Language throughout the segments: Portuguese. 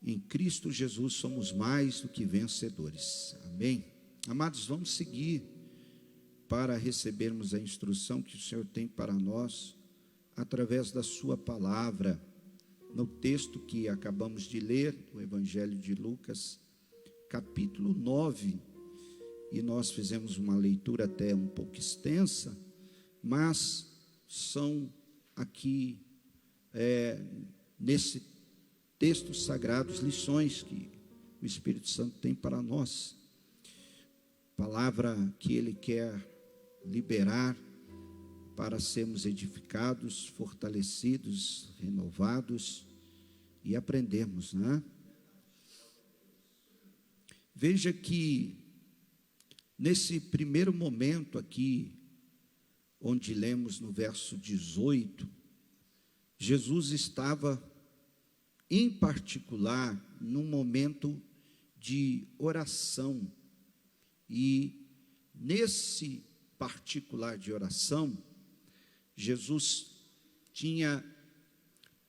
Em Cristo Jesus somos mais do que vencedores. Amém? Amados, vamos seguir para recebermos a instrução que o Senhor tem para nós, através da sua palavra, no texto que acabamos de ler, do Evangelho de Lucas, capítulo 9, e nós fizemos uma leitura até um pouco extensa, mas são aqui, nesse texto sagrado, lições que o Espírito Santo tem para nós, palavra que Ele quer liberar para sermos edificados, fortalecidos, renovados e aprendermos, né? Veja que nesse primeiro momento aqui, onde lemos no verso 18, Jesus estava, em particular, num momento de oração, e nesse particular de oração, Jesus tinha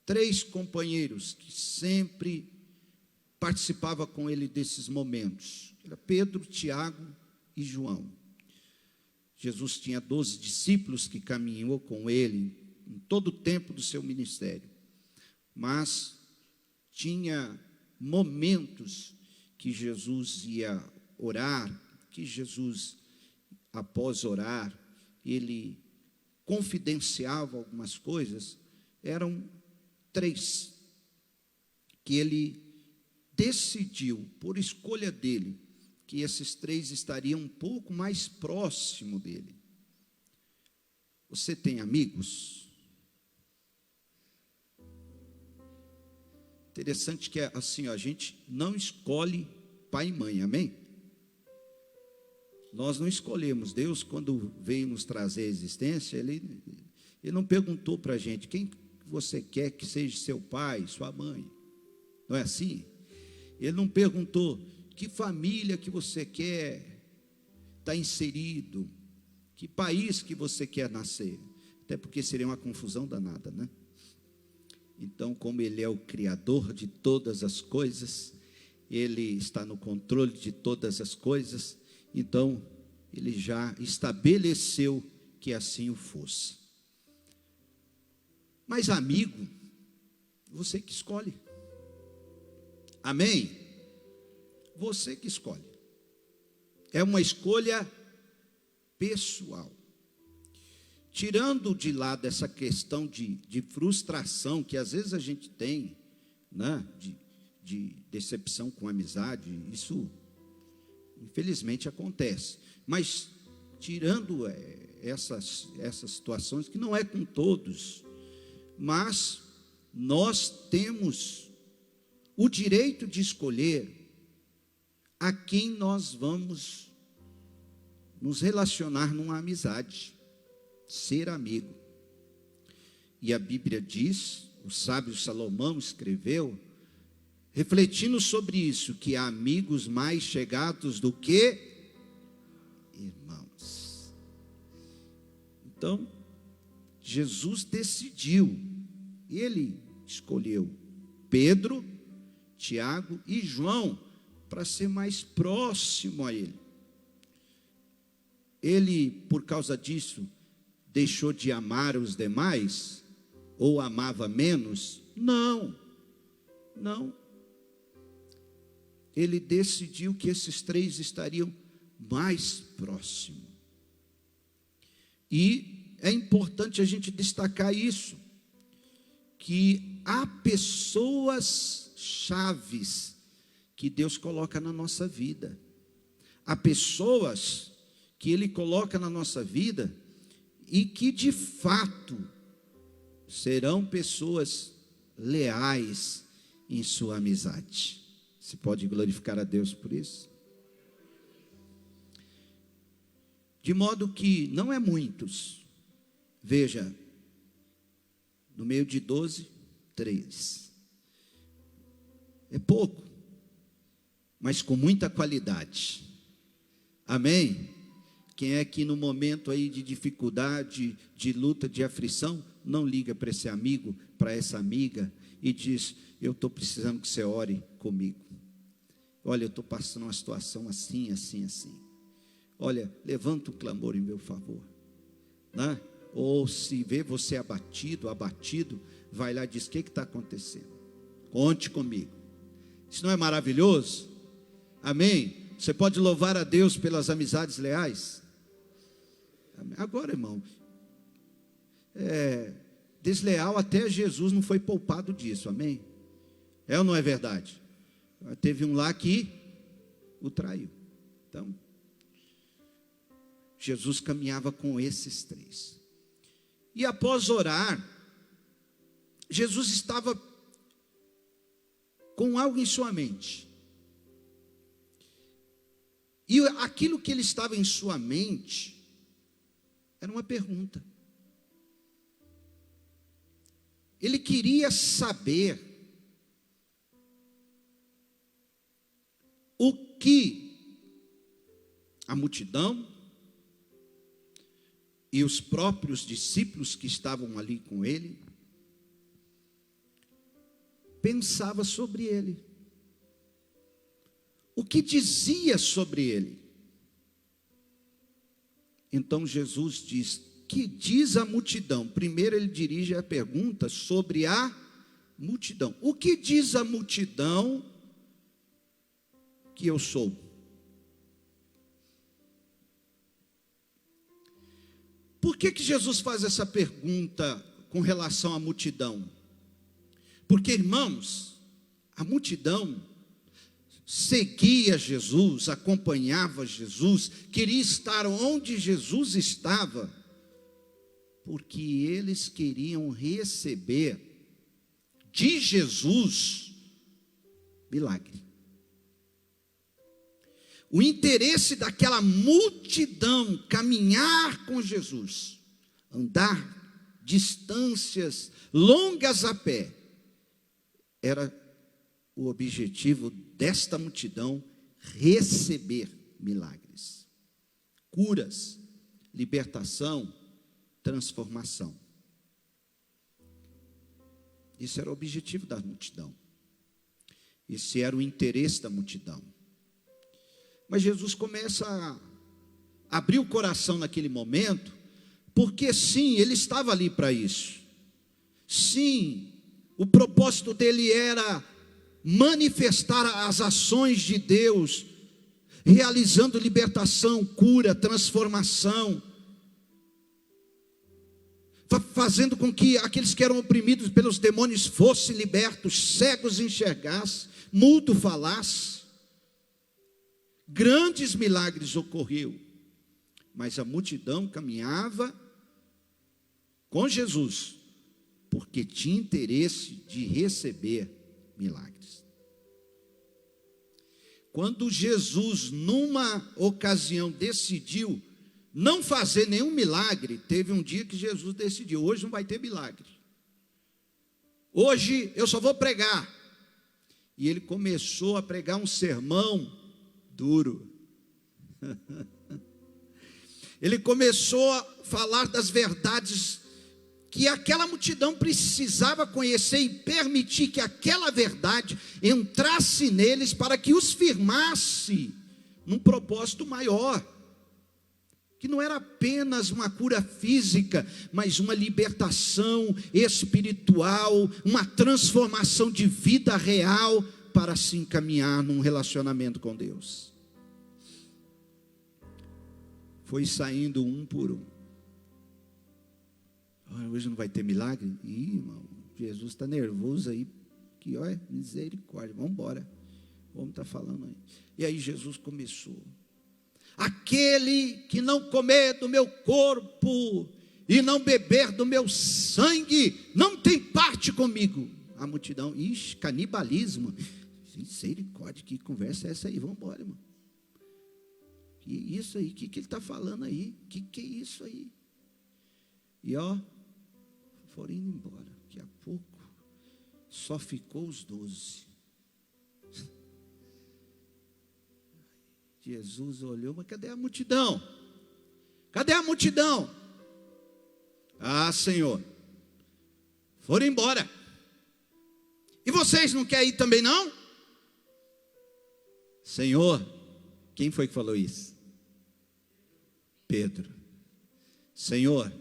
3 companheiros que sempre participavam com ele desses momentos. Era Pedro, Tiago e João. Jesus tinha 12 discípulos que caminhou com ele em todo o tempo do seu ministério, mas tinha momentos que Jesus ia orar, que Jesus, após orar, ele confidenciava algumas coisas. Eram 3 que ele decidiu, por escolha dele, que esses 3 estariam um pouco mais próximo dele. Você tem amigos? Interessante que é assim, a gente não escolhe pai e mãe, amém? Nós não escolhemos. Deus, quando veio nos trazer a existência, Ele não perguntou para a gente, quem você quer que seja seu pai, sua mãe? Não é assim? Ele não perguntou, que família que você quer estar inserido, que país que você quer nascer, até porque seria uma confusão danada, né? Então, como Ele é o Criador de todas as coisas, Ele está no controle de todas as coisas, então Ele já estabeleceu que assim o fosse. Mas amigo, você que escolhe. Amém? Você que escolhe. É uma escolha pessoal. Tirando de lado essa questão de frustração que às vezes a gente tem, né? De decepção com amizade, isso infelizmente acontece. Mas tirando essas situações, que não é com todos, mas nós temos o direito de escolher a quem nós vamos nos relacionar numa amizade, ser amigo. E a Bíblia diz, o sábio Salomão escreveu, refletindo sobre isso, que há amigos mais chegados do que irmãos. Então, Jesus decidiu, Ele escolheu Pedro, Tiago e João para ser mais próximo a Ele. Ele, por causa disso, deixou de amar os demais? Ou amava menos? Não. Ele decidiu que esses 3 estariam mais próximos. E é importante a gente destacar isso, que há pessoas chaves que Deus coloca na nossa vida. Há pessoas que Ele coloca na nossa vida e que de fato serão pessoas leais em sua amizade. Você pode glorificar a Deus por isso? De modo que não é muitos. Veja, no meio de 12, 3. É pouco, mas com muita qualidade. Amém? Quem é que no momento aí de dificuldade, de luta, de aflição, não liga para esse amigo, para essa amiga, e diz: eu estou precisando que você ore comigo. Olha, eu estou passando uma situação assim, assim, assim. Olha, levanta um clamor em meu favor, né? Ou se vê você abatido, vai lá e diz: o que está acontecendo? Conte comigo. Isso não é maravilhoso? Amém? Você pode louvar a Deus pelas amizades leais? Amém. Agora, irmão, desleal até Jesus não foi poupado disso, amém? É ou não é verdade? Teve um lá que o traiu. Então, Jesus caminhava com esses três. E após orar, Jesus estava com algo em sua mente. E aquilo que ele estava em sua mente era uma pergunta. Ele queria saber o que a multidão e os próprios discípulos que estavam ali com ele pensava sobre ele. O que dizia sobre ele? Então Jesus diz: que diz a multidão? Primeiro ele dirige a pergunta sobre a multidão. O que diz a multidão que eu sou? Por que Jesus faz essa pergunta com relação à multidão? Porque, irmãos, a multidão seguia Jesus, acompanhava Jesus, queria estar onde Jesus estava, porque eles queriam receber de Jesus milagre. O interesse daquela multidão caminhar com Jesus, andar distâncias longas a pé, era o objetivo desta multidão receber milagres, curas, libertação, transformação. Isso era o objetivo da multidão. Esse era o interesse da multidão. Mas Jesus começa a abrir o coração naquele momento, porque sim, ele estava ali para isso. Sim, o propósito dele era manifestar as ações de Deus, realizando libertação, cura, transformação, fazendo com que aqueles que eram oprimidos pelos demônios fossem libertos, cegos enxergassem, mudo falasse. Grandes milagres ocorreu, mas a multidão caminhava com Jesus, porque tinha interesse de receber milagres. Quando Jesus, numa ocasião, decidiu não fazer nenhum milagre, teve um dia que Jesus decidiu: hoje não vai ter milagre, hoje eu só vou pregar. E ele começou a pregar um sermão duro. Ele começou a falar das verdades que aquela multidão precisava conhecer e permitir que aquela verdade entrasse neles para que os firmasse num propósito maior, que não era apenas uma cura física, mas uma libertação espiritual, uma transformação de vida real, para se encaminhar num relacionamento com Deus. Foi saindo um por um. Hoje não vai ter milagre? Ih, irmão, Jesus está nervoso aí, que olha, misericórdia, vamos embora, o homem está falando aí. E aí Jesus começou: aquele que não comer do meu corpo e não beber do meu sangue, não tem parte comigo. A multidão: ixi, canibalismo, misericórdia, que conversa é essa aí? Vamos embora, irmão. Que isso aí, que ele está falando aí? Que é isso aí? E foram indo embora. Daqui a pouco só ficou os 12. Jesus olhou: mas cadê a multidão? Cadê a multidão? Ah, Senhor, foram embora. E vocês não querem ir também não? Senhor, quem foi que falou isso? Pedro. Senhor,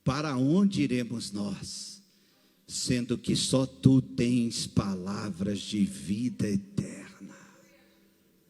para onde iremos nós, sendo que só tu tens palavras de vida eterna?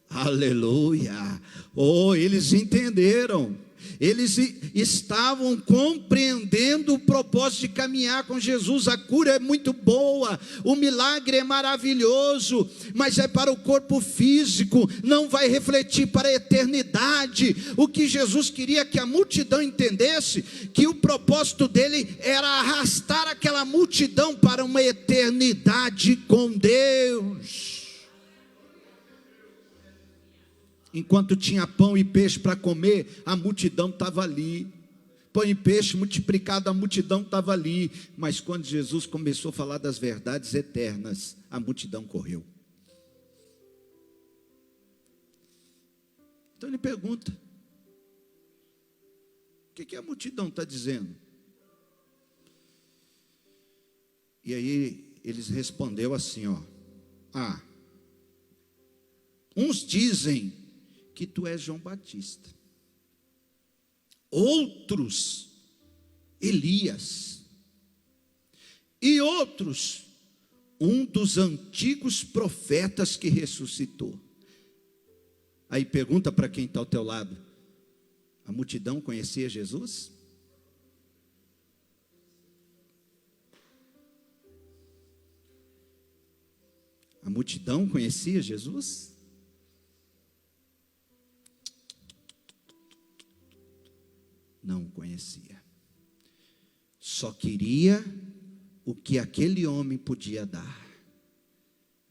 Aleluia! Oh, eles entenderam. Eles estavam compreendendo o propósito de caminhar com Jesus. A cura é muito boa, o milagre é maravilhoso, mas é para o corpo físico, não vai refletir para a eternidade. O que Jesus queria que a multidão entendesse, que o propósito dele era arrastar aquela multidão para uma eternidade com Deus. Enquanto tinha pão e peixe para comer, a multidão estava ali. Pão e peixe multiplicado, a multidão estava ali. Mas quando Jesus começou a falar das verdades eternas, a multidão correu. Então ele pergunta: o que a multidão está dizendo? E aí eles respondeu assim, uns dizem que tu és João Batista, outros Elias, e outros um dos antigos profetas que ressuscitou. Aí pergunta para quem está ao teu lado: a multidão conhecia Jesus? A multidão conhecia Jesus? Não conhecia. Só queria o que aquele homem podia dar,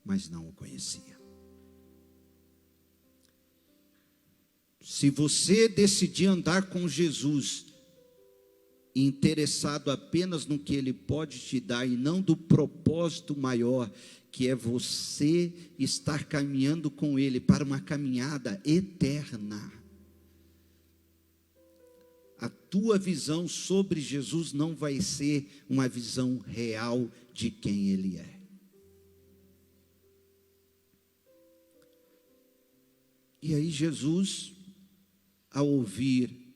mas não o conhecia. Se você decidir andar com Jesus, interessado apenas no que Ele pode te dar e não do propósito maior, que é você estar caminhando com Ele para uma caminhada eterna, a tua visão sobre Jesus não vai ser uma visão real de quem Ele é. E aí Jesus, ao ouvir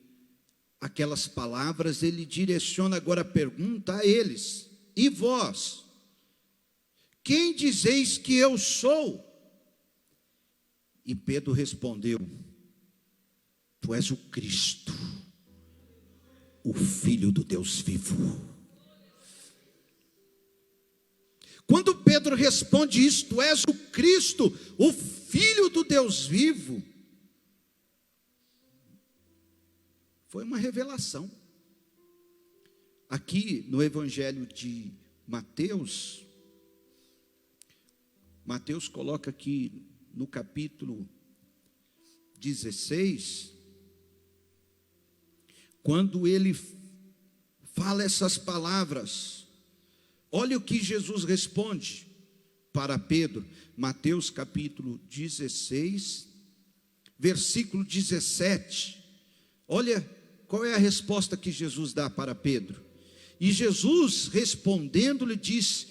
aquelas palavras, ele direciona agora a pergunta a eles: e vós, quem dizeis que eu sou? E Pedro respondeu: tu és o Cristo, o Filho do Deus vivo. Quando Pedro responde isso: tu és o Cristo, o Filho do Deus vivo, foi uma revelação. Aqui no Evangelho de Mateus, Mateus coloca aqui no capítulo 16, quando ele fala essas palavras, olha o que Jesus responde para Pedro. Mateus capítulo 16, versículo 17. Olha qual é a resposta que Jesus dá para Pedro. E Jesus respondendo-lhe disse: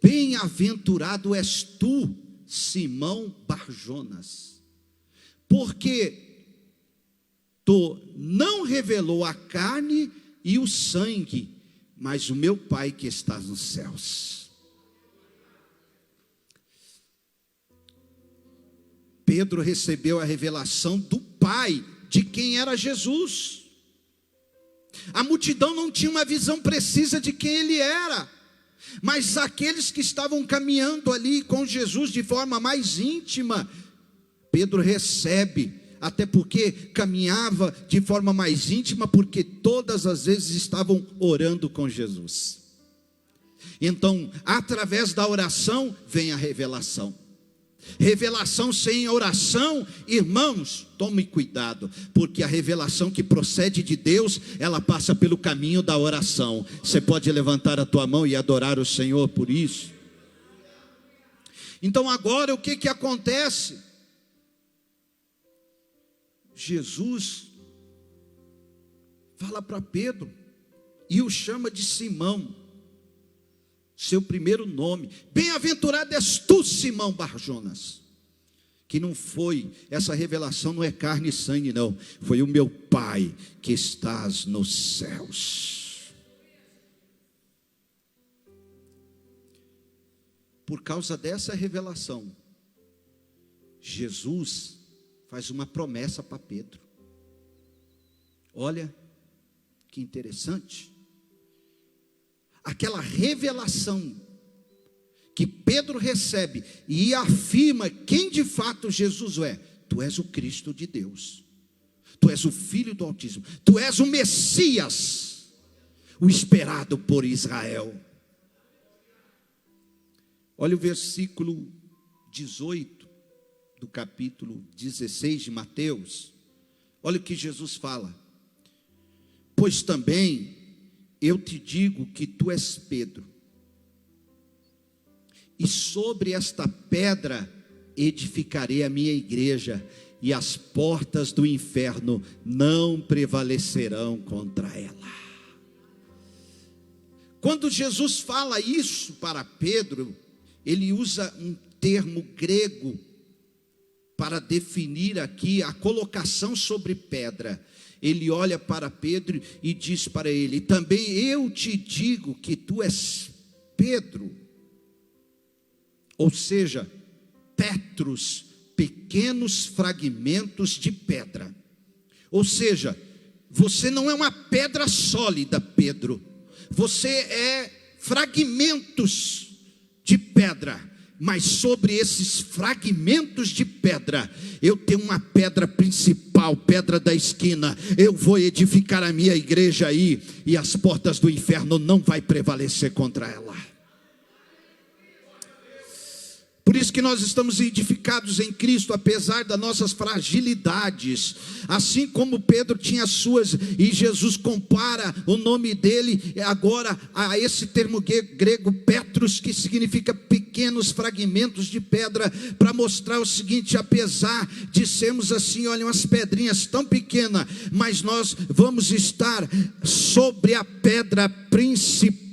bem-aventurado és tu, Simão Barjonas, porque não revelou a carne e o sangue, mas o meu Pai que está nos céus. Pedro recebeu a revelação do Pai, de quem era Jesus. A multidão não tinha uma visão precisa de quem Ele era, mas aqueles que estavam caminhando ali com Jesus de forma mais íntima, Pedro recebe. Até porque caminhava de forma mais íntima, porque todas as vezes estavam orando com Jesus. Então, através da oração vem a revelação. Revelação sem oração, irmãos, tome cuidado, porque a revelação que procede de Deus, ela passa pelo caminho da oração. Você pode levantar a tua mão e adorar o Senhor por isso? Então agora o que acontece? Jesus fala para Pedro e o chama de Simão. seu primeiro nome. Bem-aventurado és tu, Simão Barjonas. Que não foi, essa revelação não é carne e sangue, não. Foi o meu Pai que estás nos céus. Por causa dessa revelação, Jesus faz uma promessa para Pedro. Olha que interessante. Aquela revelação que Pedro recebe e afirma quem de fato Jesus é. Tu és o Cristo de Deus. Tu és o Filho do Altíssimo. Tu és o Messias, o esperado por Israel. Olha o versículo 18 do capítulo 16 de Mateus. Olha o que Jesus fala. Pois também eu te digo que tu és Pedro, e sobre esta pedra edificarei a minha igreja, e as portas do inferno não prevalecerão contra ela. Quando Jesus fala isso para Pedro, ele usa um termo grego para definir aqui a colocação sobre pedra. Ele olha para Pedro e diz para ele: também eu te digo que tu és Pedro. Ou seja, Petros, pequenos fragmentos de pedra. Ou seja, você não é uma pedra sólida, Pedro. Você é fragmentos de pedra. Mas sobre esses fragmentos de pedra, eu tenho uma pedra principal, pedra da esquina. Eu vou edificar a minha igreja aí, e as portas do inferno não vai prevalecer contra ela. Por isso que nós estamos edificados em Cristo, apesar das nossas fragilidades. Assim como Pedro tinha as suas, e Jesus compara o nome dele agora a esse termo grego Petros, que significa pequenos fragmentos de pedra, para mostrar o seguinte: apesar de sermos assim, olha, umas pedrinhas tão pequenas, mas nós vamos estar sobre a pedra principal.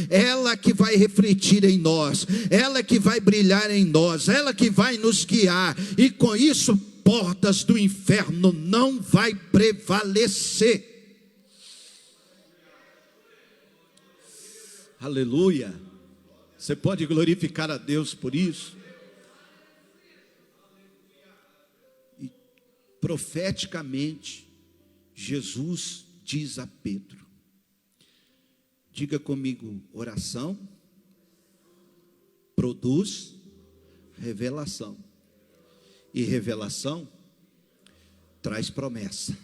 Ela que vai refletir em nós, ela que vai brilhar em nós, ela que vai nos guiar, e com isso portas do inferno não vai prevalecer. Aleluia. Você pode glorificar a Deus por isso? E profeticamente Jesus diz a Pedro, diga comigo: oração produz revelação, e revelação traz promessa.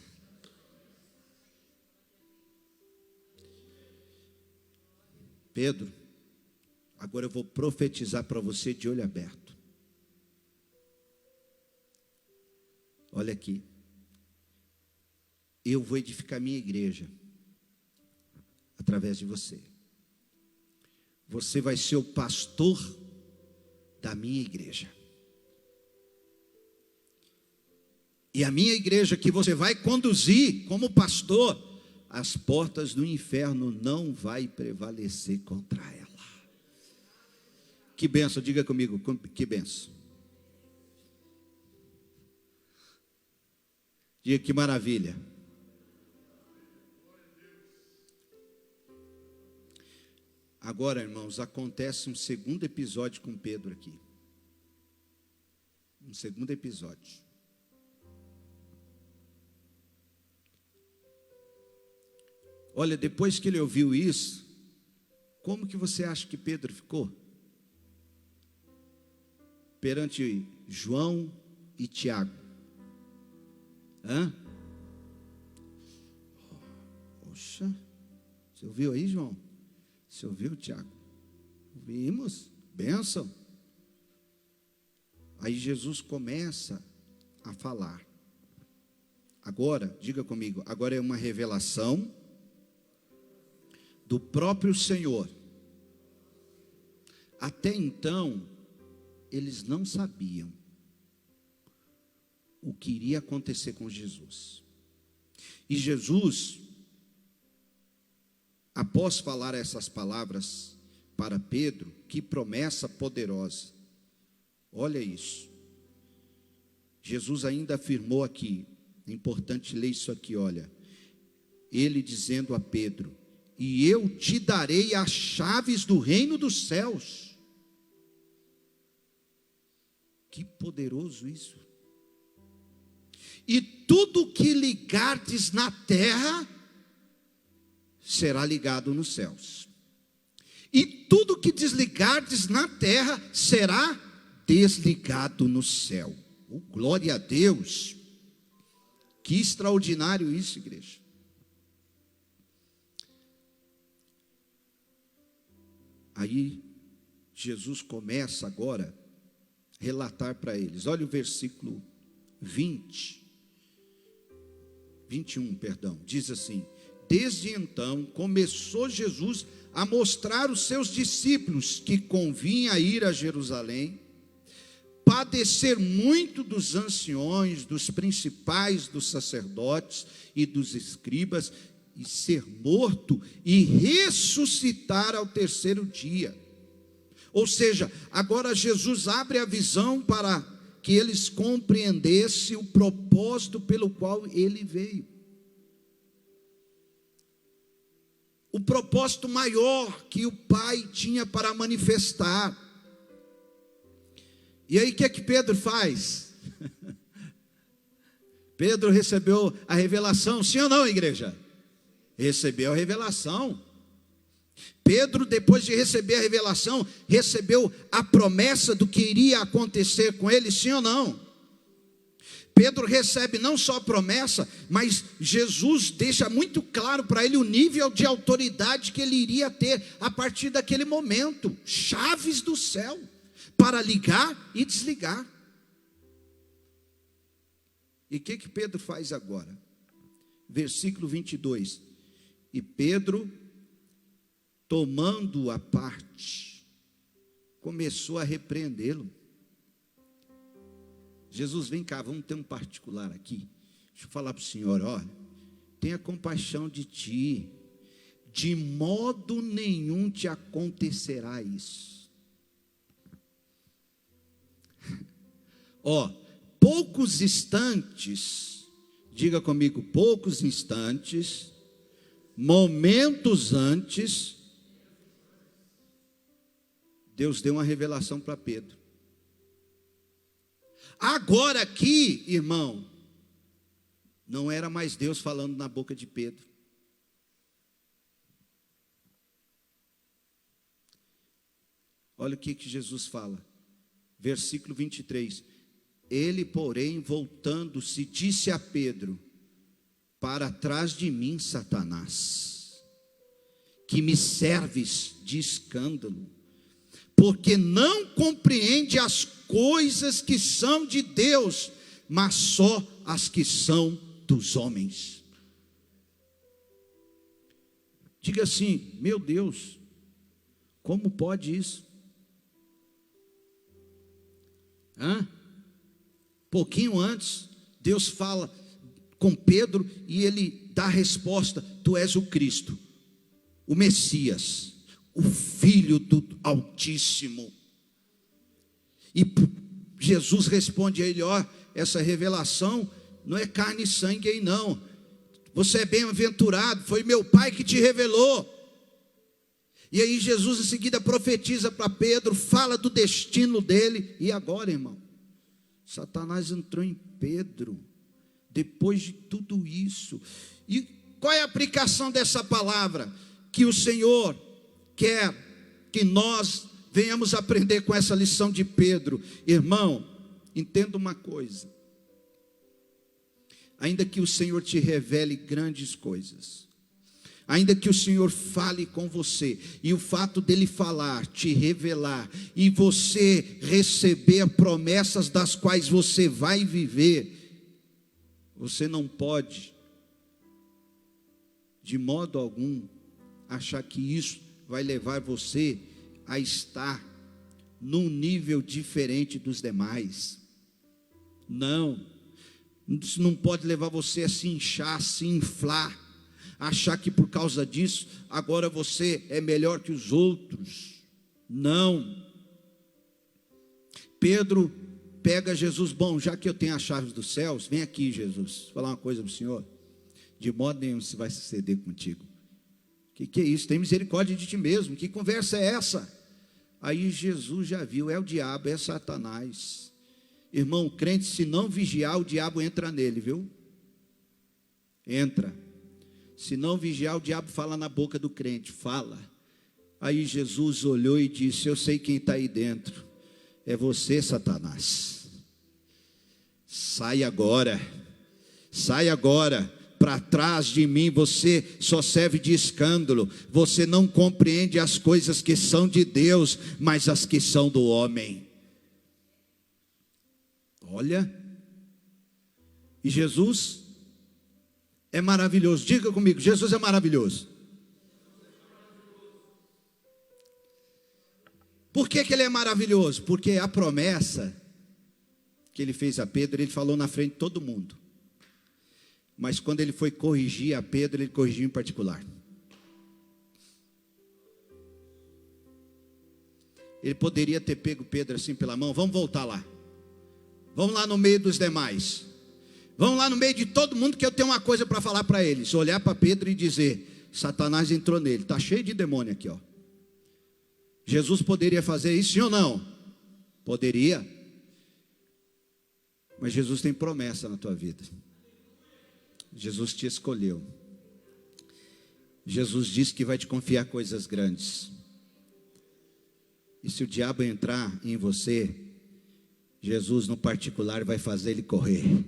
Pedro, agora eu vou profetizar para você de olho aberto. Olha aqui, eu vou edificar minha igreja através de você. Você vai ser o pastor da minha igreja. E a minha igreja que você vai conduzir como pastor, as portas do inferno não vai prevalecer contra ela. Que bênção, diga comigo, que bênção. Diga que maravilha. Agora, irmãos, acontece um segundo episódio com Pedro aqui. Um segundo episódio. Olha, depois que ele ouviu isso, como que você acha que Pedro ficou? Perante João e Tiago. Poxa, você ouviu aí, João? Você ouviu, Tiago? Ouvimos, bênção. Aí Jesus começa a falar. Agora, diga comigo, agora é uma revelação do próprio Senhor. Até então, eles não sabiam o que iria acontecer com Jesus. E Jesus, após falar essas palavras para Pedro, que promessa poderosa. Olha isso. Jesus ainda afirmou aqui, é importante ler isso aqui, olha. Ele dizendo a Pedro: e eu te darei as chaves do reino dos céus. Que poderoso isso. E tudo que ligardes na terra será ligado nos céus, e tudo que desligardes na terra será desligado no céu. Oh, glória a Deus. Que extraordinário isso, igreja. Aí Jesus começa agora a relatar para eles. Olha o versículo 21, diz assim: desde então começou Jesus a mostrar aos seus discípulos que convinha ir a Jerusalém, padecer muito dos anciões, dos principais, dos sacerdotes e dos escribas, e ser morto e ressuscitar ao terceiro dia. Ou seja, agora Jesus abre a visão para que eles compreendessem o propósito pelo qual ele veio. O propósito maior que o Pai tinha para manifestar. E aí o que é que Pedro faz? Pedro recebeu a revelação, sim ou não, igreja? Recebeu a revelação. Pedro, depois de receber a revelação, recebeu a promessa do que iria acontecer com ele, sim ou não? Pedro recebe não só a promessa, mas Jesus deixa muito claro para ele o nível de autoridade que ele iria ter a partir daquele momento. Chaves do céu, para ligar e desligar. E o que Pedro faz agora? Versículo 22. E Pedro, tomando-o à parte, começou a repreendê-lo. Jesus, vem cá, vamos ter um particular aqui. Deixa eu falar para o senhor, olha, tenha compaixão de ti, de modo nenhum te acontecerá isso. Poucos instantes, diga comigo, poucos instantes, momentos antes, Deus deu uma revelação para Pedro. Agora aqui, irmão, não era mais Deus falando na boca de Pedro. Olha o que Jesus fala, versículo 23. Ele, porém, voltando-se, disse a Pedro: para trás de mim, Satanás, que me serves de escândalo, porque não compreende as coisas que são de Deus, mas só as que são dos homens. Diga assim: meu Deus, como pode isso? Pouquinho antes, Deus fala com Pedro e ele dá a resposta: tu és o Cristo, o Messias, o Filho do Altíssimo. E Jesus responde a ele: essa revelação não é carne e sangue aí não, você é bem-aventurado, foi meu Pai que te revelou. E aí Jesus em seguida profetiza para Pedro, fala do destino dele. E agora, irmão, Satanás entrou em Pedro, depois de tudo isso. E qual é a aplicação dessa palavra? Que o Senhor quer que nós venhamos aprender com essa lição de Pedro. Irmão, entenda uma coisa: ainda que o Senhor te revele grandes coisas, ainda que o Senhor fale com você, e o fato dele falar, te revelar, e você receber promessas das quais você vai viver, você não pode, de modo algum, achar que isso vai levar você a estar num nível diferente dos demais. Não, isso não pode levar você a se inchar, a se inflar, achar que por causa disso, agora você é melhor que os outros. Não. Pedro pega Jesus, bom, já que eu tenho as chaves dos céus, vem aqui, Jesus, falar uma coisa para o Senhor. De modo nenhum se vai suceder contigo. Que é isso? Tem misericórdia de ti mesmo. Que conversa é essa? Aí Jesus já viu, é o diabo, é Satanás. Irmão, o crente, se não vigiar, o diabo entra nele, viu? Entra. Se não vigiar, o diabo fala na boca do crente, fala. Aí Jesus olhou e disse: eu sei quem está aí dentro. É você, Satanás. Sai agora. Sai agora. Para trás de mim, você só serve de escândalo. Você não compreende as coisas que são de Deus, mas as que são do homem. Olha. E Jesus é maravilhoso. Diga comigo, Jesus é maravilhoso. Por que ele é maravilhoso? Porque a promessa que ele fez a Pedro, ele falou na frente de todo mundo. Mas quando ele foi corrigir a Pedro, ele corrigiu em particular. Ele poderia ter pego Pedro assim pela mão: vamos voltar lá. Vamos lá no meio dos demais. Vamos lá no meio de todo mundo, que eu tenho uma coisa para falar para eles. Olhar para Pedro e dizer: Satanás entrou nele, está cheio de demônio aqui, ó. Jesus poderia fazer isso, sim ou não? Poderia. Mas Jesus tem promessa na tua vida. Jesus te escolheu. Jesus disse que vai te confiar coisas grandes. E se o diabo entrar em você, Jesus no particular vai fazer ele correr.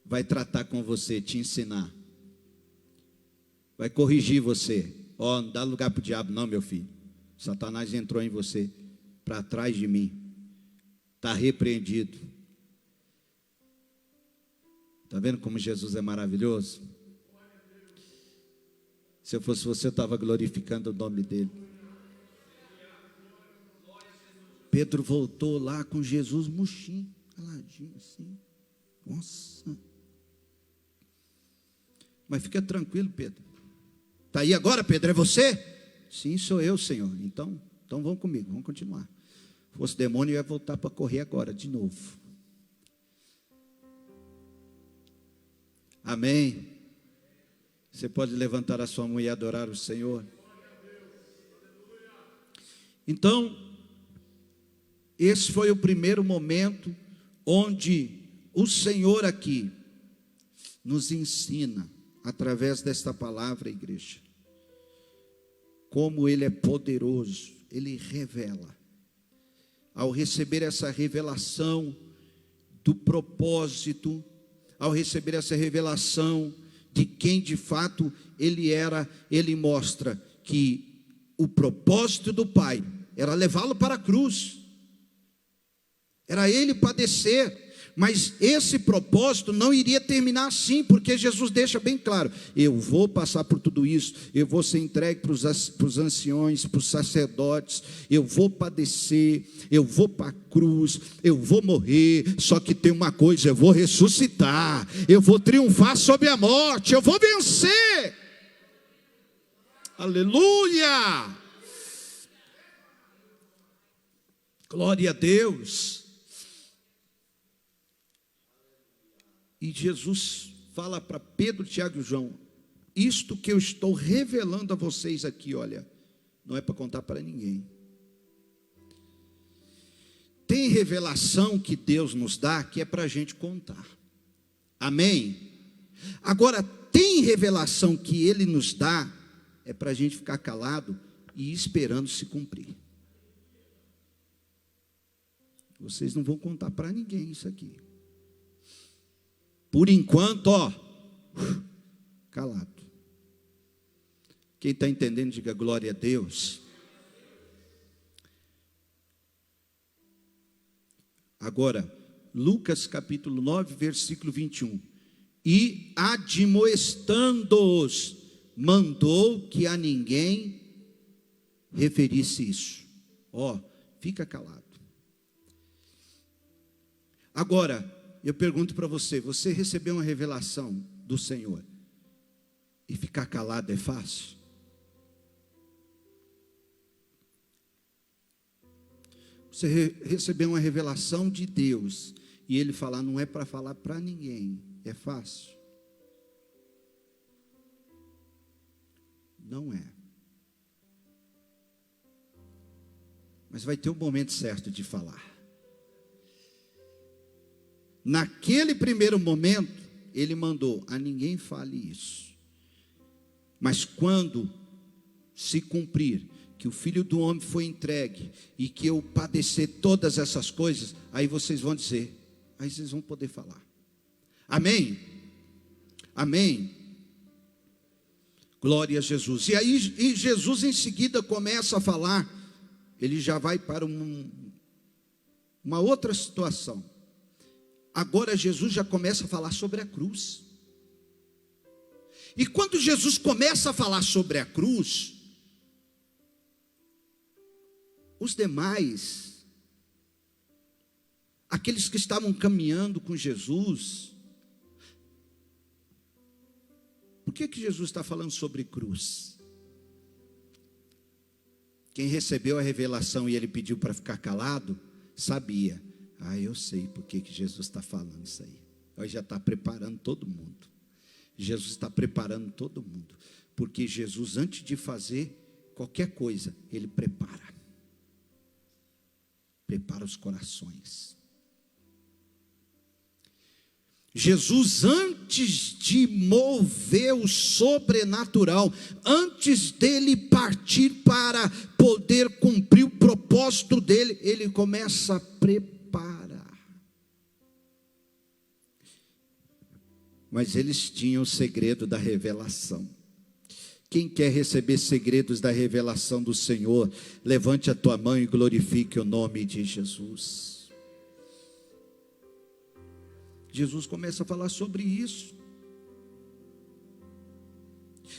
Vai tratar com você, te ensinar. Vai corrigir você. Ó, não dá lugar para o diabo não, meu filho. Satanás entrou em você, para trás de mim. Está repreendido. Está vendo como Jesus é maravilhoso? Se eu fosse você, eu estava glorificando o nome dele. Pedro voltou lá com Jesus murchinho, caladinho assim. Nossa. Mas fica tranquilo, Pedro. Está aí agora, Pedro? É você? Sim, sou eu, Senhor. Então vamos comigo, vamos continuar. Se fosse demônio, eu ia voltar para correr agora, de novo. Amém? Você pode levantar a sua mão e adorar o Senhor. Então, esse foi o primeiro momento onde o Senhor aqui nos ensina, através desta palavra, igreja, como Ele é poderoso. Ele revela. Ao receber essa revelação do propósito, ao receber essa revelação de quem de fato Ele era, Ele mostra que o propósito do Pai era levá-lo para a cruz, era Ele padecer. Mas esse propósito não iria terminar assim, porque Jesus deixa bem claro: eu vou passar por tudo isso, eu vou ser entregue para os anciões, para os sacerdotes, eu vou padecer, eu vou para a cruz, eu vou morrer, só que tem uma coisa: eu vou ressuscitar, eu vou triunfar sobre a morte, eu vou vencer. Aleluia! Glória a Deus. E Jesus fala para Pedro, Tiago e João: isto que eu estou revelando a vocês aqui, olha, não é para contar para ninguém. Tem revelação que Deus nos dá que é para a gente contar. Amém? Agora, tem revelação que Ele nos dá, é para a gente ficar calado e esperando se cumprir. Vocês não vão contar para ninguém isso aqui. Por enquanto, ó, calado. Quem está entendendo, diga glória a Deus. Agora, Lucas capítulo 9, versículo 21. E admoestando-os, mandou que a ninguém referisse isso. Ó, fica calado. Agora, eu pergunto para você: recebeu uma revelação do Senhor e ficar calado é fácil? Você recebeu uma revelação de Deus e Ele falar, não é para falar para ninguém. É fácil? Não é. Mas vai ter o momento certo de falar. Naquele primeiro momento, Ele mandou, a ninguém fale isso. Mas quando se cumprir, que o Filho do Homem foi entregue, e que eu padecer todas essas coisas, aí vocês vão dizer, aí vocês vão poder falar. Amém? Amém? Glória a Jesus. E aí Jesus em seguida começa a falar, ele já vai para uma outra situação. Agora Jesus já começa a falar sobre a cruz. E quando Jesus começa a falar sobre a cruz, os demais, aqueles que estavam caminhando com Jesus, por que Jesus está falando sobre cruz? Quem recebeu a revelação e ele pediu para ficar calado, sabia. Eu sei por que Jesus está falando isso aí. Ele já está preparando todo mundo. Jesus está preparando todo mundo. Porque Jesus, antes de fazer qualquer coisa, ele prepara. Prepara os corações. Jesus, antes de mover o sobrenatural, antes dele partir para poder cumprir o propósito dele, ele começa a preparar. Mas eles tinham o segredo da revelação. Quem quer receber segredos da revelação do Senhor, levante a tua mão e glorifique o nome de Jesus. Jesus começa a falar sobre isso.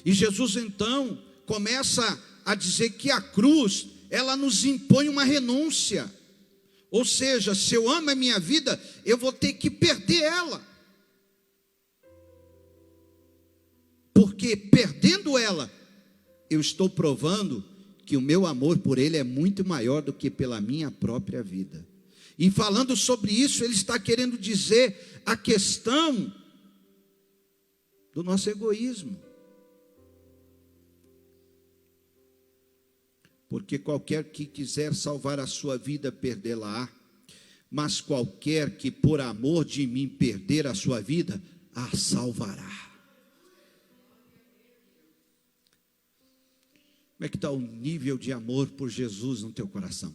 E Jesus então começa a dizer que a cruz, ela nos impõe uma renúncia. Ou seja, se eu amo a minha vida, eu vou ter que perder ela. Porque perdendo ela, eu estou provando que o meu amor por ele é muito maior do que pela minha própria vida. E falando sobre isso, ele está querendo dizer a questão do nosso egoísmo. Porque qualquer que quiser salvar a sua vida, perdê-la-á. Mas qualquer que por amor de mim perder a sua vida, a salvará. Como é que está o nível de amor por Jesus no teu coração?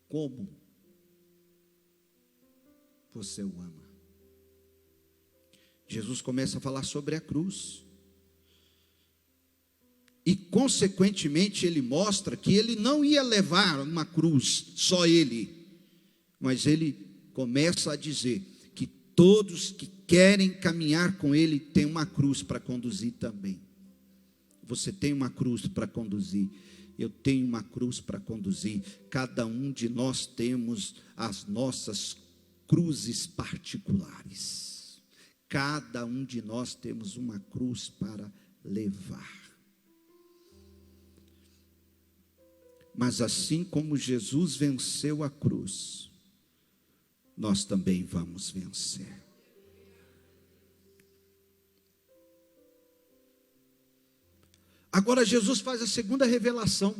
Como você o ama? Jesus começa a falar sobre a cruz. E consequentemente ele mostra que ele não ia levar uma cruz, só ele. Mas ele começa a dizer que todos que querem caminhar com ele têm uma cruz para conduzir também. Você tem uma cruz para conduzir. Eu tenho uma cruz para conduzir. Cada um de nós temos as nossas cruzes particulares. Cada um de nós temos uma cruz para levar. Mas assim como Jesus venceu a cruz, nós também vamos vencer. Agora Jesus faz a segunda revelação,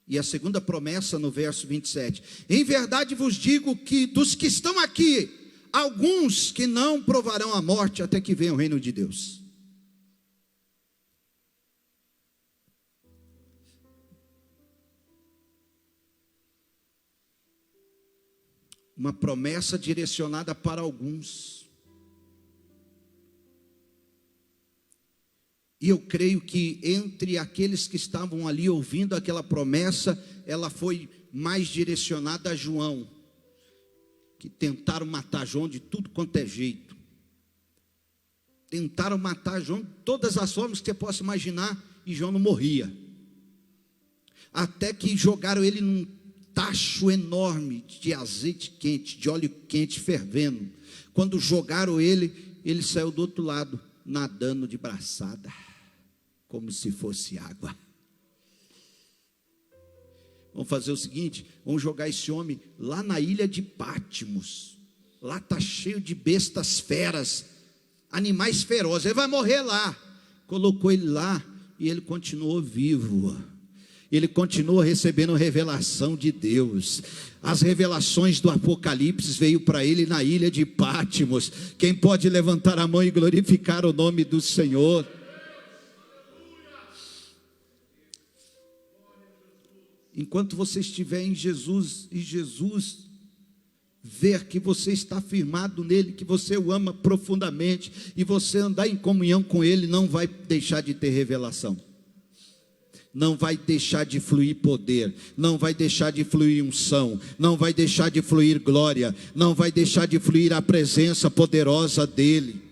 e a segunda promessa no verso 27. Em verdade vos digo que dos que estão aqui, alguns que não provarão a morte até que venha o reino de Deus. Uma promessa direcionada para alguns. E eu creio que entre aqueles que estavam ali ouvindo aquela promessa, ela foi mais direcionada a João, que tentaram matar João de tudo quanto é jeito. Tentaram matar João de todas as formas que você possa imaginar, e João não morria. Até que jogaram ele num tacho enorme de azeite quente, de óleo quente fervendo. Quando jogaram ele, ele saiu do outro lado, nadando de braçada, como se fosse água. vamos fazer o seguinte, vamos jogar esse homem lá na ilha de Patmos. Lá está cheio de bestas feras, animais ferozes, ele vai morrer lá. Colocou ele lá e ele continuou vivo. Ele continua recebendo revelação de Deus. As revelações do Apocalipse veio para ele na ilha de Patmos. Quem pode levantar a mão e glorificar o nome do Senhor? Enquanto você estiver em Jesus, e Jesus ver que você está firmado nele, que você o ama profundamente, e você andar em comunhão com ele, não vai deixar de ter revelação, não vai deixar de fluir poder, não vai deixar de fluir unção, não vai deixar de fluir glória, não vai deixar de fluir a presença poderosa dele.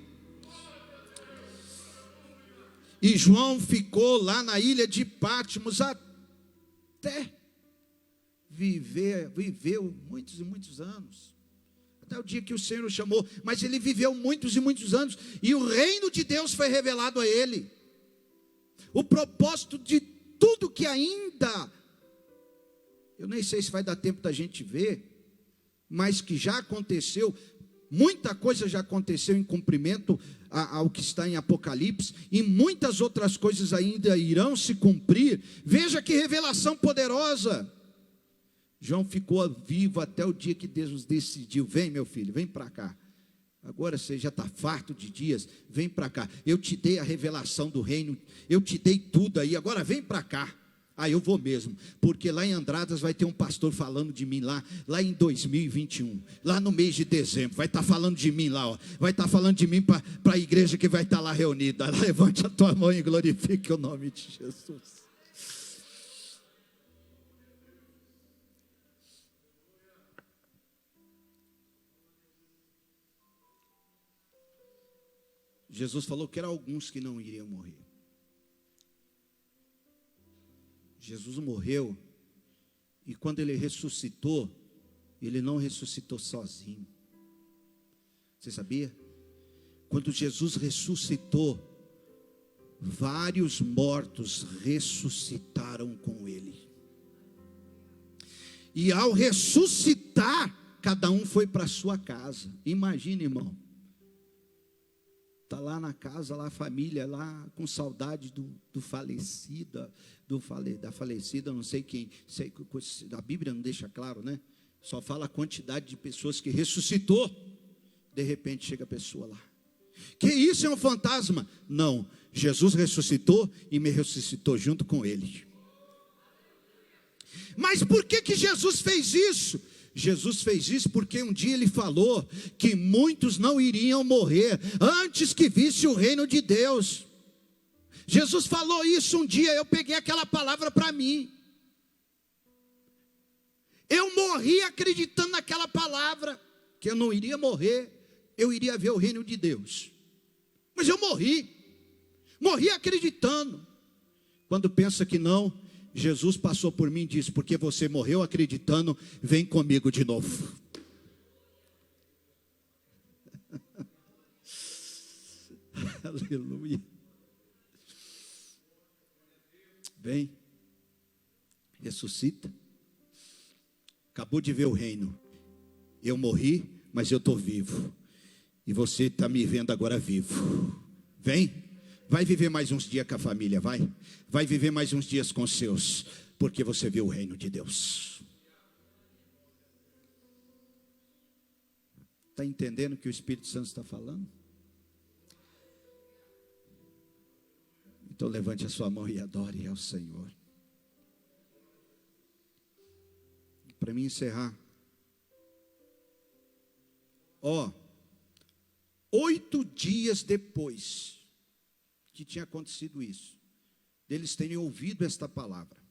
E João ficou lá na ilha de Patmos até viveu muitos e muitos anos, até o dia que o Senhor o chamou, mas ele viveu muitos e muitos anos, e o reino de Deus foi revelado a ele, o propósito de tudo que ainda, eu nem sei se vai dar tempo da gente ver, mas que já aconteceu, muita coisa já aconteceu em cumprimento ao que está em Apocalipse, e muitas outras coisas ainda irão se cumprir. Veja que revelação poderosa. João ficou vivo até o dia que Deus decidiu, vem meu filho, vem para cá, agora você já está farto de dias, vem para cá, eu te dei a revelação do reino, eu te dei tudo aí, agora vem para cá. Eu vou mesmo, porque lá em Andradas vai ter um pastor falando de mim lá em 2021, lá no mês de dezembro, vai estar falando de mim lá, ó, vai estar falando de mim para a igreja que vai estar lá reunida. Levante a tua mão e glorifique o nome de Jesus. Jesus falou que eram alguns que não iriam morrer. Jesus morreu, e quando ele ressuscitou, ele não ressuscitou sozinho. Você sabia? Quando Jesus ressuscitou, vários mortos ressuscitaram com ele. E ao ressuscitar, cada um foi para a sua casa. Imagina, irmão. Está lá na casa, lá a família, lá com saudade do falecido, da falecida, não sei quem, a Bíblia não deixa claro, né? Só fala a quantidade de pessoas que ressuscitou. De repente chega a pessoa lá. Que isso é um fantasma? Não, Jesus ressuscitou e me ressuscitou junto com ele. Mas por que Jesus fez isso? Jesus fez isso porque um dia ele falou que muitos não iriam morrer antes que visse o reino de Deus. Jesus falou isso um dia, eu peguei aquela palavra para mim. Eu morri acreditando naquela palavra, que eu não iria morrer, eu iria ver o reino de Deus. Mas eu morri acreditando. Quando pensa que não, Jesus passou por mim e disse, porque você morreu acreditando, vem comigo de novo. Aleluia. Vem, ressuscita. Acabou de ver o reino. Eu morri, mas eu estou vivo. E você está me vendo agora vivo. Vem. Vai viver mais uns dias com a família, vai viver mais uns dias com os seus, porque você viu o reino de Deus. Está entendendo o que o Espírito Santo está falando? Então levante a sua mão e adore ao Senhor. Para mim encerrar, 8 dias depois que tinha acontecido isso, deles terem ouvido esta palavra,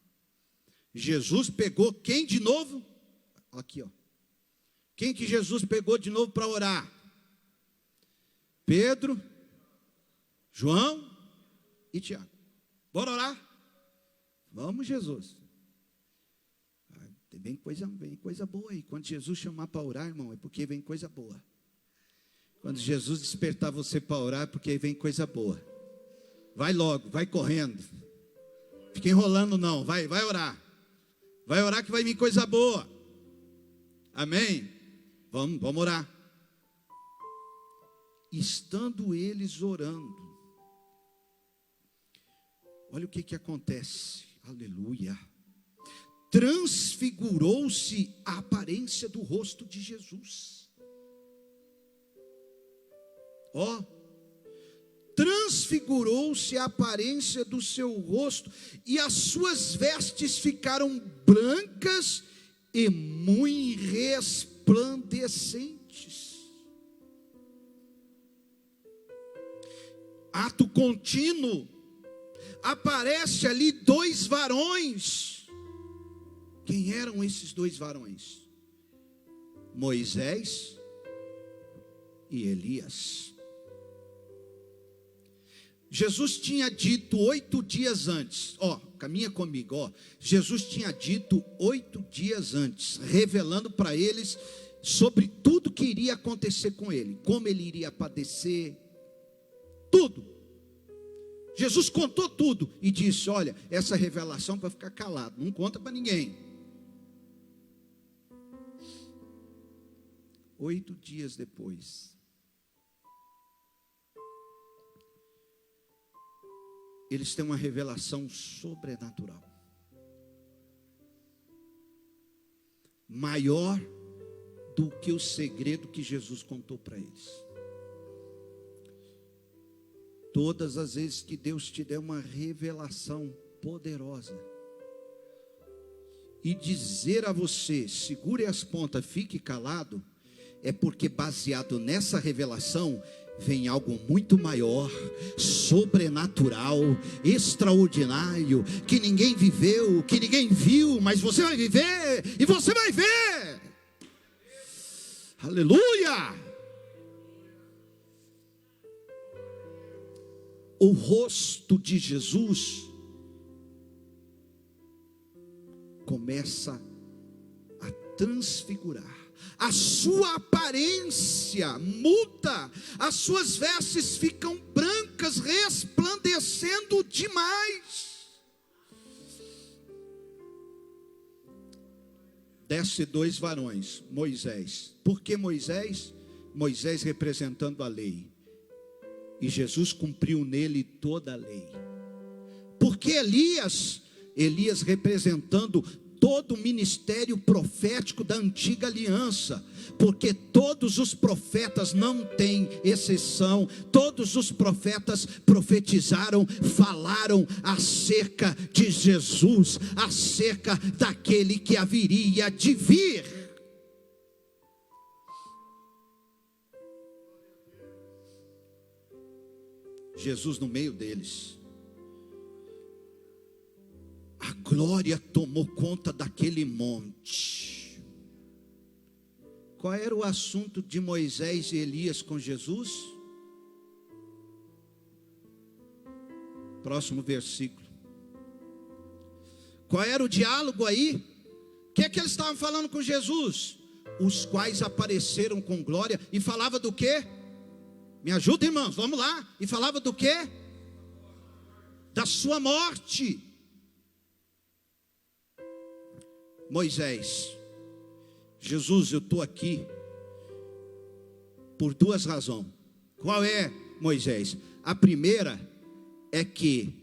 Jesus pegou quem de novo? Aqui, ó. Quem que Jesus pegou de novo para orar? Pedro, João e Tiago. Bora orar? Vamos, Jesus. Vem coisa boa aí. Quando Jesus chamar para orar, irmão, é porque vem coisa boa. Quando Jesus despertar você para orar, é porque vem coisa boa. Vai logo, vai correndo. Fica enrolando não, vai orar. Vai orar que vai vir coisa boa. Amém? Vamos orar. Estando eles orando, olha o que acontece. Aleluia. Transfigurou-se a aparência do rosto de Jesus. Transfigurou-se a aparência do seu rosto, e as suas vestes ficaram brancas e muito resplandecentes. Ato contínuo, aparece ali 2 varões. Quem eram esses 2 varões? Moisés e Elias. Jesus tinha dito 8 dias antes, caminha comigo, Jesus tinha dito 8 dias antes, revelando para eles sobre tudo que iria acontecer com ele, como ele iria padecer, tudo. Jesus contou tudo e disse: olha, essa revelação vai ficar calado, não conta para ninguém. 8 dias depois, eles têm uma revelação sobrenatural, maior do que o segredo que Jesus contou para eles. Todas as vezes que Deus te der uma revelação poderosa e dizer a você: segure as pontas, fique calado, é porque baseado nessa revelação vem algo muito maior, sobrenatural, extraordinário, que ninguém viveu, que ninguém viu, mas você vai viver e você vai ver. Aleluia! O rosto de Jesus começa a transfigurar. A sua aparência muda, as suas vestes ficam brancas, resplandecendo demais. Desce 2 varões, Moisés. Por que Moisés? Moisés representando a lei, e Jesus cumpriu nele toda a lei. Por que Elias? Elias representando todo o ministério profético da antiga aliança, porque todos os profetas, não tem exceção, todos os profetas profetizaram, falaram acerca de Jesus, acerca daquele que haveria de vir. Jesus no meio deles. A glória tomou conta daquele monte. Qual era o assunto de Moisés e Elias com Jesus? Próximo versículo. Qual era o diálogo aí? O que é que eles estavam falando com Jesus? Os quais apareceram com glória e falava do quê? Me ajuda, irmãos, vamos lá. E falava do quê? Da sua morte. Moisés, Jesus, eu estou aqui por 2 razões. Qual é, Moisés? A primeira é que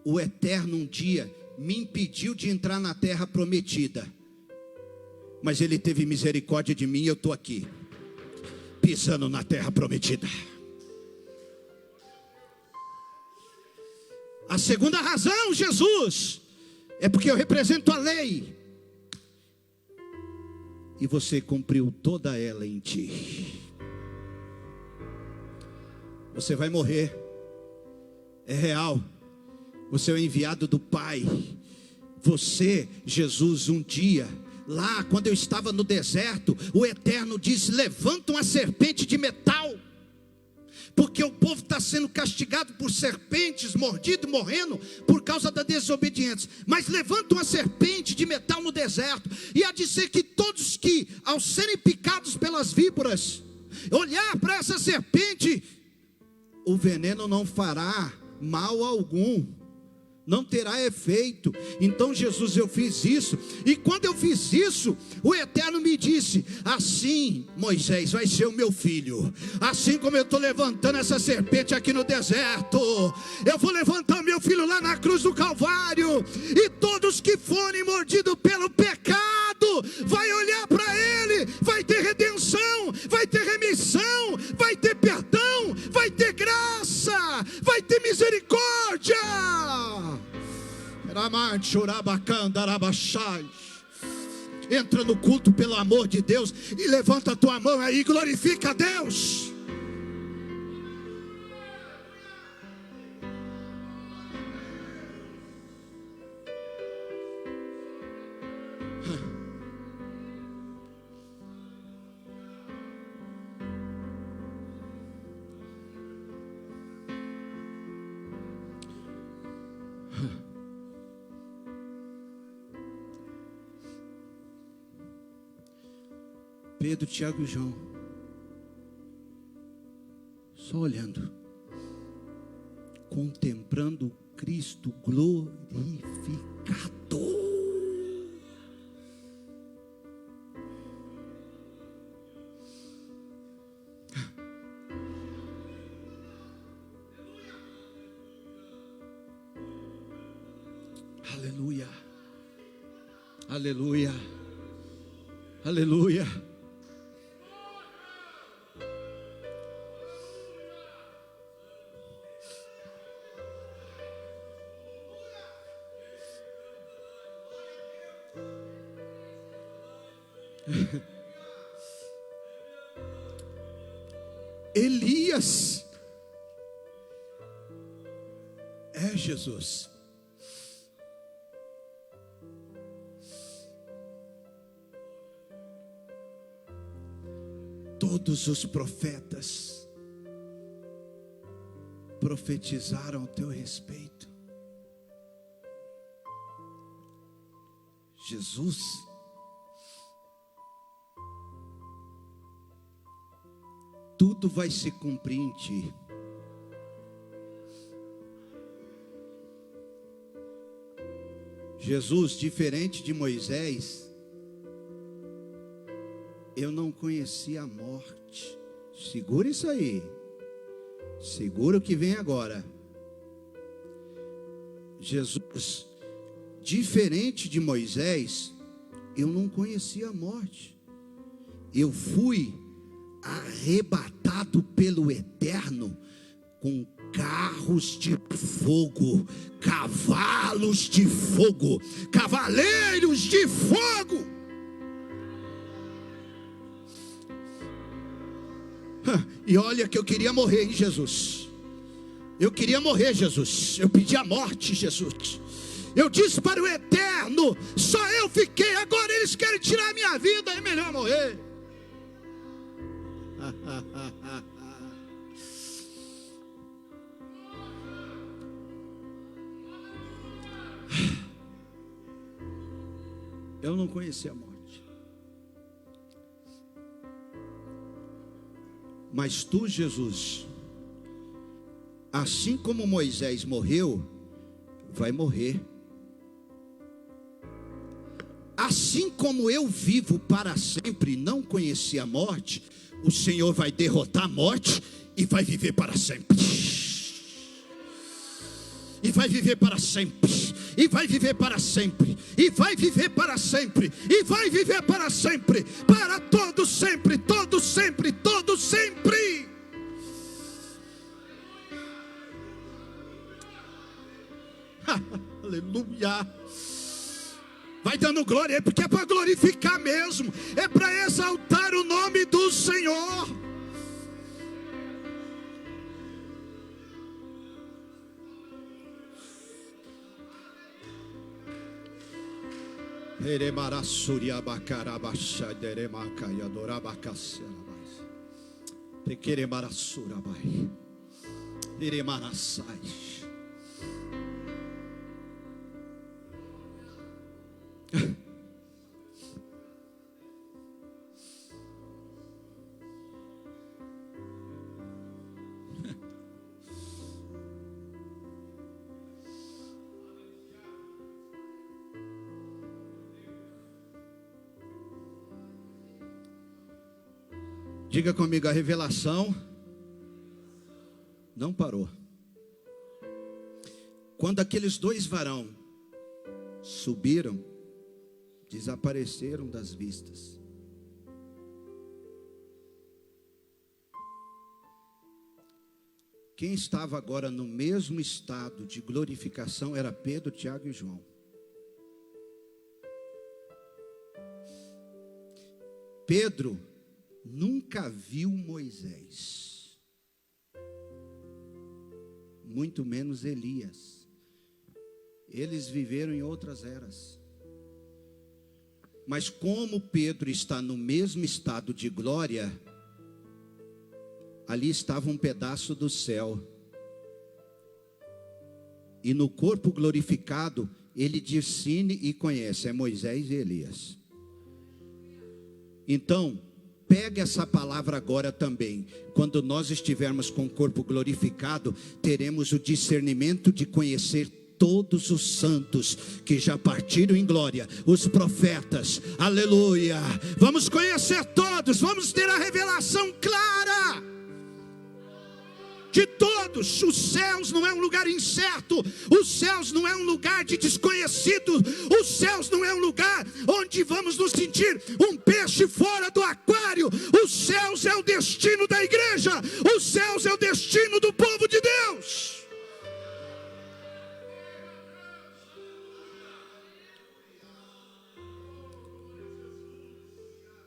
o Eterno um dia me impediu de entrar na terra prometida, mas Ele teve misericórdia de mim e eu estou aqui, pisando na terra prometida. A segunda razão, Jesus, é porque eu represento a lei, e você cumpriu toda ela em ti. Você vai morrer, é real. Você é o enviado do Pai. Você, Jesus, um dia, lá quando eu estava no deserto, o Eterno disse: levanta uma serpente de metal, porque o povo está sendo castigado por serpentes, mordido, morrendo por causa da desobediência. Mas levanta uma serpente de metal no deserto, e há de ser que todos que, ao serem picados pelas víboras, olhar para essa serpente, o veneno não fará mal algum, não terá efeito. Então Jesus, eu fiz isso, e quando eu fiz isso, o Eterno me disse: assim Moisés vai ser o meu filho, assim como eu estou levantando essa serpente aqui no deserto, eu vou levantar meu filho lá na cruz do Calvário, e todos que forem mordidos pelo pecado, vai olhar para ele, vai ter redenção, vai ter remissão, vai ter perdão, vai ter graça, vai ter misericórdia. Entra no culto pelo amor de Deus e levanta a tua mão aí e glorifica a Deus. Pedro, Tiago e João, só olhando, contemplando Cristo glorificado. Aleluia, aleluia, aleluia. Elias é Jesus. Todos os profetas profetizaram a teu respeito. Jesus tudo vai se cumprir em ti. Jesus, diferente de Moisés, eu não conhecia a morte. Segura isso aí. Segura o que vem agora. Jesus, diferente de Moisés, eu não conhecia a morte. Eu fui arrebatado pelo Eterno com carros de fogo, cavalos de fogo, cavaleiros de fogo. E olha que eu queria morrer, hein, Jesus? Eu queria morrer, Jesus. Eu pedi a morte, Jesus. Eu disse para o Eterno: só eu fiquei, agora eles querem tirar a minha vida, é melhor morrer. Eu não conheci a morte, mas tu, Jesus, assim como Moisés morreu, vai morrer. Assim como eu vivo para sempre, não conheci a morte, o Senhor vai derrotar a morte e vai viver para sempre. E vai viver para sempre. E vai viver para sempre. E vai viver para sempre. E vai viver para sempre. Para todo sempre, todo sempre, todo sempre. Aleluia. Vai dando glória, porque é para glorificar mesmo, é para exaltar o nome do Senhor. Diga comigo, a revelação não parou. Quando aqueles 2 varões subiram, desapareceram das vistas. Quem estava agora no mesmo estado de glorificação era Pedro, Tiago e João. Pedro nunca viu Moisés, muito menos Elias. Eles viveram em outras eras. Mas como Pedro está no mesmo estado de glória, ali estava um pedaço do céu. E no corpo glorificado, ele discerne e conhece, é Moisés e Elias. Então, pega essa palavra agora também. Quando nós estivermos com o corpo glorificado, teremos o discernimento de conhecer todos os santos que já partiram em glória, os profetas, aleluia. Vamos conhecer todos, vamos ter a revelação clara de todos. Os céus não é um lugar incerto, os céus não é um lugar de desconhecido, os céus não é um lugar onde vamos nos sentir um peixe fora do aquário. Os céus é o destino da igreja, os céus é o destino do povo de Deus.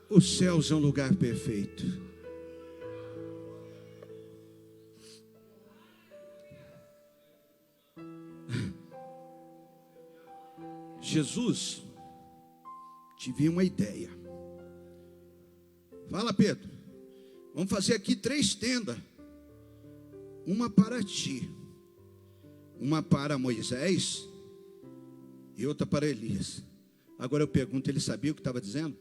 Os céus é um lugar perfeito. Jesus tive uma ideia. Fala, Pedro, vamos fazer aqui 3 tendas. Uma para ti, uma para Moisés e outra para Elias. Agora eu pergunto, ele sabia o que estava dizendo?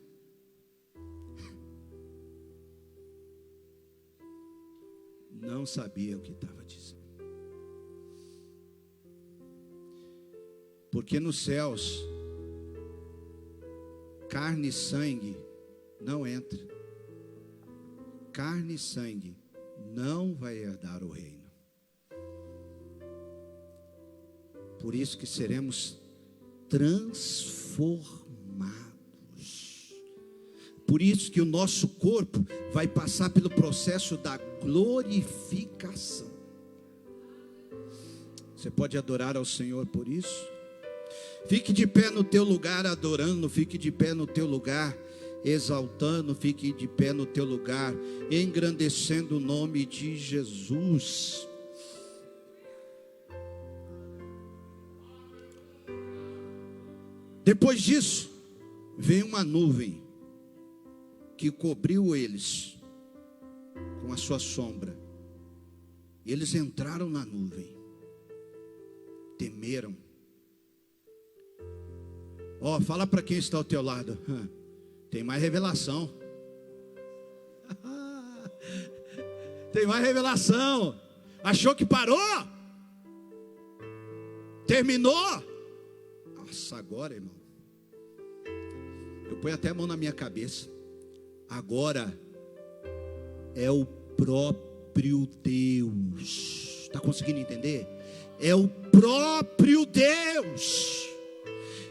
Não sabia o que estava dizendo. Porque nos céus, carne e sangue não entra. Carne e sangue não vai herdar o reino. Por isso que seremos transformados. Por isso que o nosso corpo vai passar pelo processo da glorificação. Você pode adorar ao Senhor por isso? Fique de pé no teu lugar adorando, fique de pé no teu lugar exaltando, fique de pé no teu lugar engrandecendo o nome de Jesus. Depois disso, veio uma nuvem que cobriu eles com a sua sombra. E eles entraram na nuvem, temeram. Fala para quem está ao teu lado, tem mais revelação. Tem mais revelação. Achou que parou? Terminou? Nossa, agora, irmão, eu ponho até a mão na minha cabeça. Agora é o próprio Deus. Está conseguindo entender? É o próprio Deus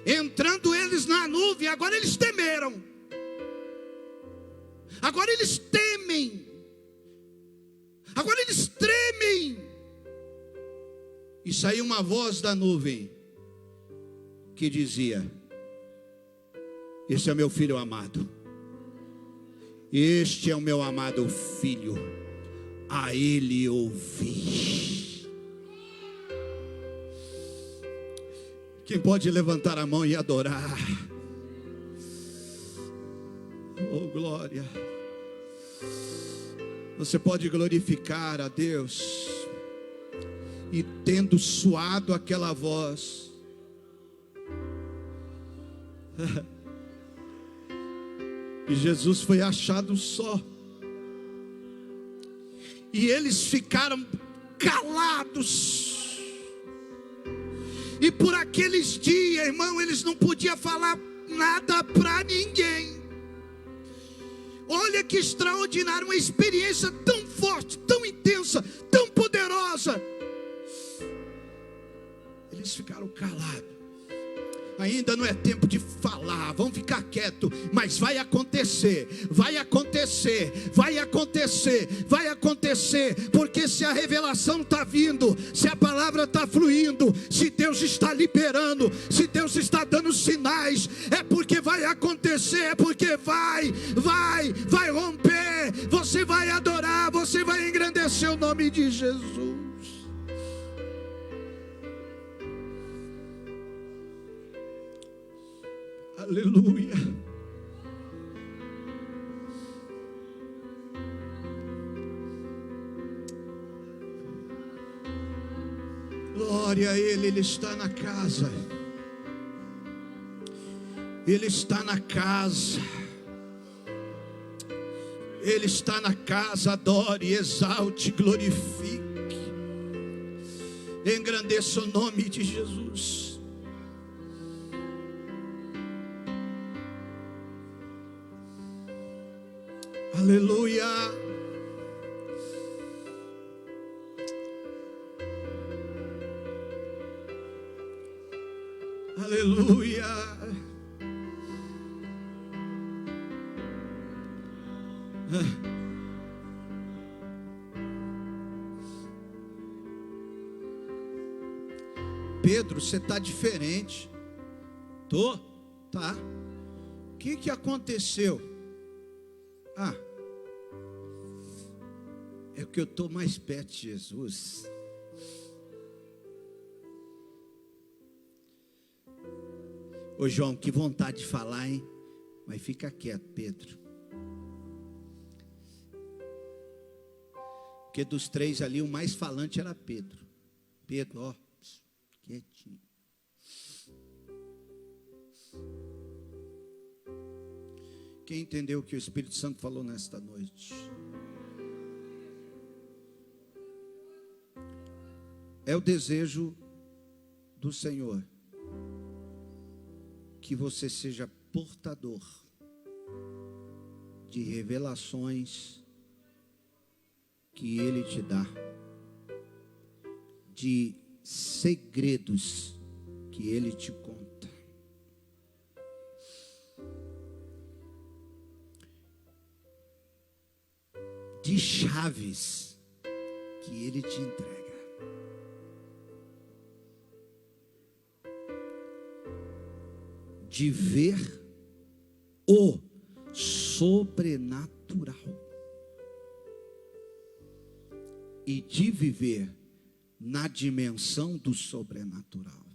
entrando eles na nuvem. Agora eles temeram. Agora eles temem. Agora eles tremem. E saiu uma voz da nuvem que dizia: este é meu filho amado, este é o meu amado filho, a ele ouvi. Quem pode levantar a mão e adorar? Oh, glória. Você pode glorificar a Deus. E tendo soado aquela voz, e Jesus foi achado só, e eles ficaram calados. E por aqueles dias, irmão, eles não podiam falar nada para ninguém. Olha que extraordinário, uma experiência tão forte, tão intensa, tão poderosa. Eles ficaram calados. Ainda não é tempo de falar, vão ficar quietos, mas vai acontecer, vai acontecer, vai acontecer, vai acontecer, porque se a revelação está vindo, se a palavra está fluindo, se Deus está liberando, se Deus está dando sinais, é porque vai acontecer, é porque vai romper, você vai adorar, você vai engrandecer o nome de Jesus. Aleluia. Glória a Ele, Ele está na casa. Ele está na casa. Ele está na casa. Adore, exalte, glorifique. Engrandeça o nome de Jesus. Aleluia. Aleluia. Pedro, você está diferente. Tô? Tá. O que aconteceu? É que eu estou mais perto de Jesus. Ô João, que vontade de falar, hein? Mas fica quieto, Pedro. Porque dos três ali, o mais falante era Pedro. Pedro, ó, quietinho. Quem entendeu o que o Espírito Santo falou nesta noite? É o desejo do Senhor que você seja portador de revelações que Ele te dá, de segredos que Ele te conta, de chaves que Ele te entrega. De ver o sobrenatural e de viver na dimensão do sobrenatural.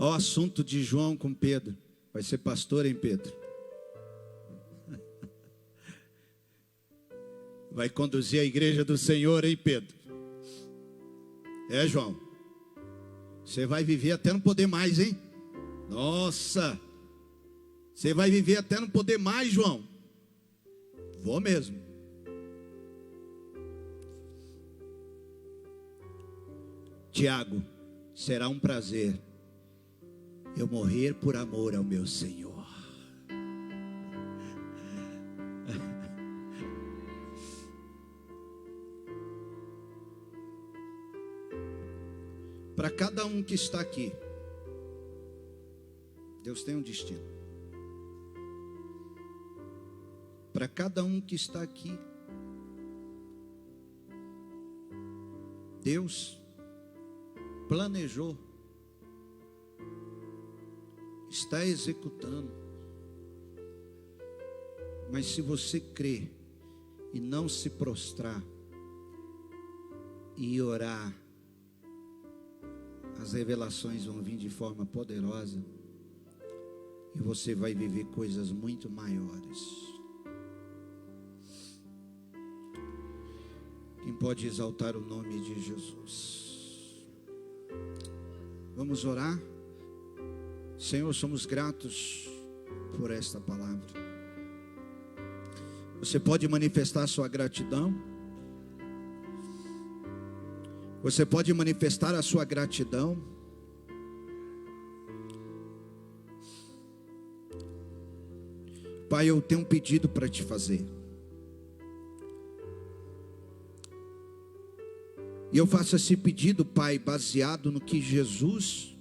Ó, assunto de João com Pedro. Vai ser pastor, hein, Pedro? Vai conduzir a igreja do Senhor, hein, Pedro? É, João. Você vai viver até não poder mais, hein? Nossa! Você vai viver até não poder mais, João. Vou mesmo. Tiago, será um prazer eu morrer por amor ao meu Senhor. Para cada um que está aqui, Deus tem um destino. Para cada um que está aqui, Deus planejou, está executando. Mas se você crer e não se prostrar e orar, as revelações vão vir de forma poderosa e você vai viver coisas muito maiores. Quem pode exaltar o nome de Jesus? Vamos orar? Senhor, somos gratos por esta palavra. Você pode manifestar a sua gratidão? Você pode manifestar a sua gratidão? Pai, eu tenho um pedido para te fazer. E eu faço esse pedido, Pai, baseado no que Jesus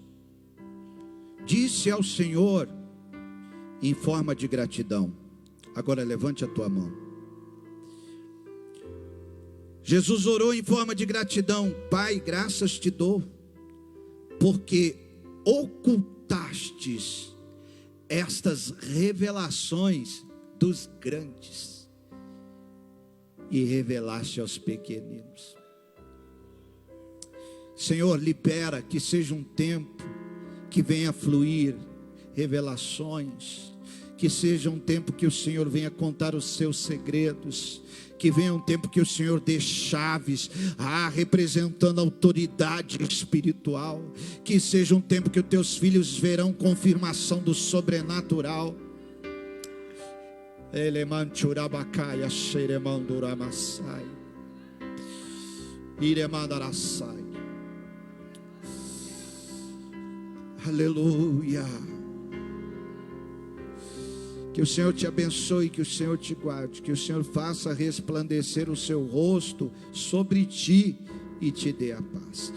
disse ao Senhor em forma de gratidão. Agora levante a tua mão. Jesus orou em forma de gratidão. Pai, graças te dou, porque ocultastes estas revelações dos grandes e revelaste aos pequeninos. Senhor, libera que seja um tempo que venha fluir revelações, que seja um tempo que o Senhor venha contar os seus segredos, que venha um tempo que o Senhor dê chaves, representando a autoridade espiritual, que seja um tempo que os teus filhos verão confirmação do sobrenatural. Elemanturabacaya xeremanduramassai iremandarasai. Aleluia. Que o Senhor te abençoe, que o Senhor te guarde, que o Senhor faça resplandecer o seu rosto sobre ti e te dê a paz.